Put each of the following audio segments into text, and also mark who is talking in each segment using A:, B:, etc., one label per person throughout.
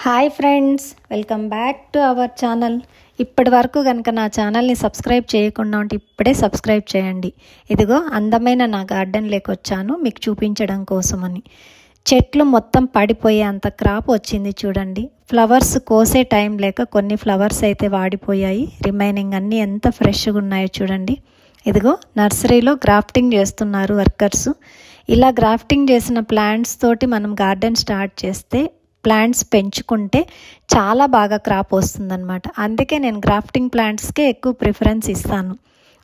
A: Hi friends, welcome back to our channel. ఇప్పటి వరకు కనుక నా ఛానల్ని సబ్స్క్రైబ్ చేయకుండా ఉంటే ఇప్పుడే సబ్స్క్రైబ్ చేయండి. ఇదిగో అందమైన నా గార్డెన్ లేకొచ్చాను మీకు చూపించడం కోసమని. చెట్లు మొత్తం పడిపోయే అంత క్రాప్ వచ్చింది చూడండి. ఫ్లవర్స్ కోసే టైం లేక కొన్ని ఫ్లవర్స్ అయితే వాడిపోయాయి. రిమైనింగ్ అన్నీ ఎంత ఫ్రెష్గా ఉన్నాయో చూడండి. ఇదిగో నర్సరీలో గ్రాఫ్టింగ్ చేస్తున్నారు వర్కర్స్. ఇలా గ్రాఫ్టింగ్ చేసిన ప్లాంట్స్ తోటి మనం గార్డెన్ స్టార్ట్ చేస్తే ప్లాంట్స్ పెంచుకుంటే చాలా బాగా క్రాప్ వస్తుందన్నమాట. అందుకే నేను గ్రాఫ్టింగ్ ప్లాంట్స్కే ఎక్కువ ప్రిఫరెన్స్ ఇస్తాను.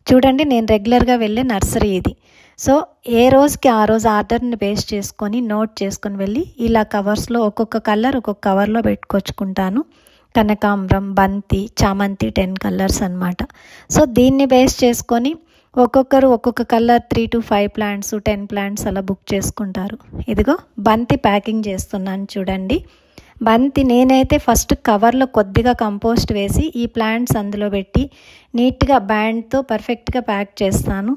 A: చూడండి, నేను రెగ్యులర్గా వెళ్ళే నర్సరీ ఇది. సో ఏ రోజుకి ఆ రోజు ఆర్డర్ని బేస్ చేసుకొని నోట్ చేసుకొని వెళ్ళి ఇలా కవర్స్లో ఒక్కొక్క కలర్ ఒక్కొక్క కవర్లో పెట్టుకొచ్చుకుంటాను. కనకాంబరం, బంతి, చామంతి 10 కలర్స్ అన్నమాట. సో దీన్ని బేస్ చేసుకొని ఒక్కొక్కరు ఒక్కొక్క కలర్ 3 to 5 ప్లాంట్స్ 10 ప్లాంట్స్ అలా బుక్ చేసుకుంటారు. ఇదిగో బంతి ప్యాకింగ్ చేస్తున్నాను చూడండి. బంతి నేనైతే ఫస్ట్ కవర్లో కొద్దిగా కంపోస్ట్ వేసి ఈ ప్లాంట్స్ అందులో పెట్టి నీట్గా బ్యాండ్తో పర్ఫెక్ట్గా ప్యాక్ చేస్తాను.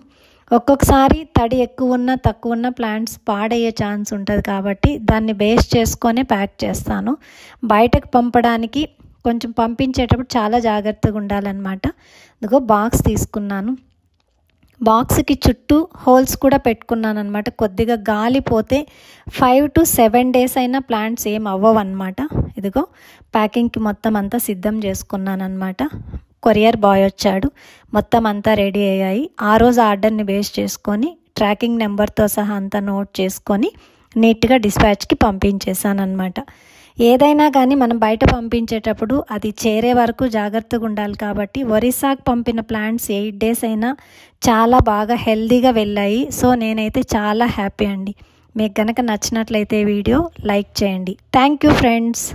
A: ఒక్కొక్కసారి తడి ఎక్కువ ఉన్న తక్కువ ఉన్న ప్లాంట్స్ పాడయ్యే ఛాన్స్ ఉంటుంది కాబట్టి దాన్ని బేస్ చేసుకొనే ప్యాక్ చేస్తాను. బయటకు పంపడానికి కొంచెం పంపించేటప్పుడు చాలా జాగ్రత్తగా ఉండాలన్నమాట. ఇదిగో బాక్స్ తీసుకున్నాను. బాక్స్కి చుట్టూ హోల్స్ కూడా పెట్టుకున్నాను అనమాట. కొద్దిగా గాలి పోతే 5 to 7 days అయినా ప్లాంట్స్ ఏం అవ్వవు అనమాట. ఇదిగో ప్యాకింగ్కి మొత్తం అంతా సిద్ధం చేసుకున్నాను అనమాట. కొరియర్ బాయ్ వచ్చాడు, మొత్తం అంతా రెడీ అయ్యాయి. ఆ రోజు ఆర్డర్ని బేస్ చేసుకొని ట్రాకింగ్ నెంబర్తో సహా అంతా నోట్ చేసుకొని నీట్గా డిస్పాచ్కి పంపించేశాను అనమాట. ఏదైనా కానీ మనం బయట పంపించేటప్పుడు అది చేరే వరకు జాగ్రత్తగా ఉండాలి కాబట్టి ఒరిస్సాకు పంపిన ప్లాంట్స్ 8 days అయినా చాలా బాగా హెల్దీగా వెళ్ళాయి. సో నేనైతే చాలా హ్యాపీ అండి. మీకు కనుక నచ్చినట్లయితే వీడియో లైక్ చేయండి. Thank you friends.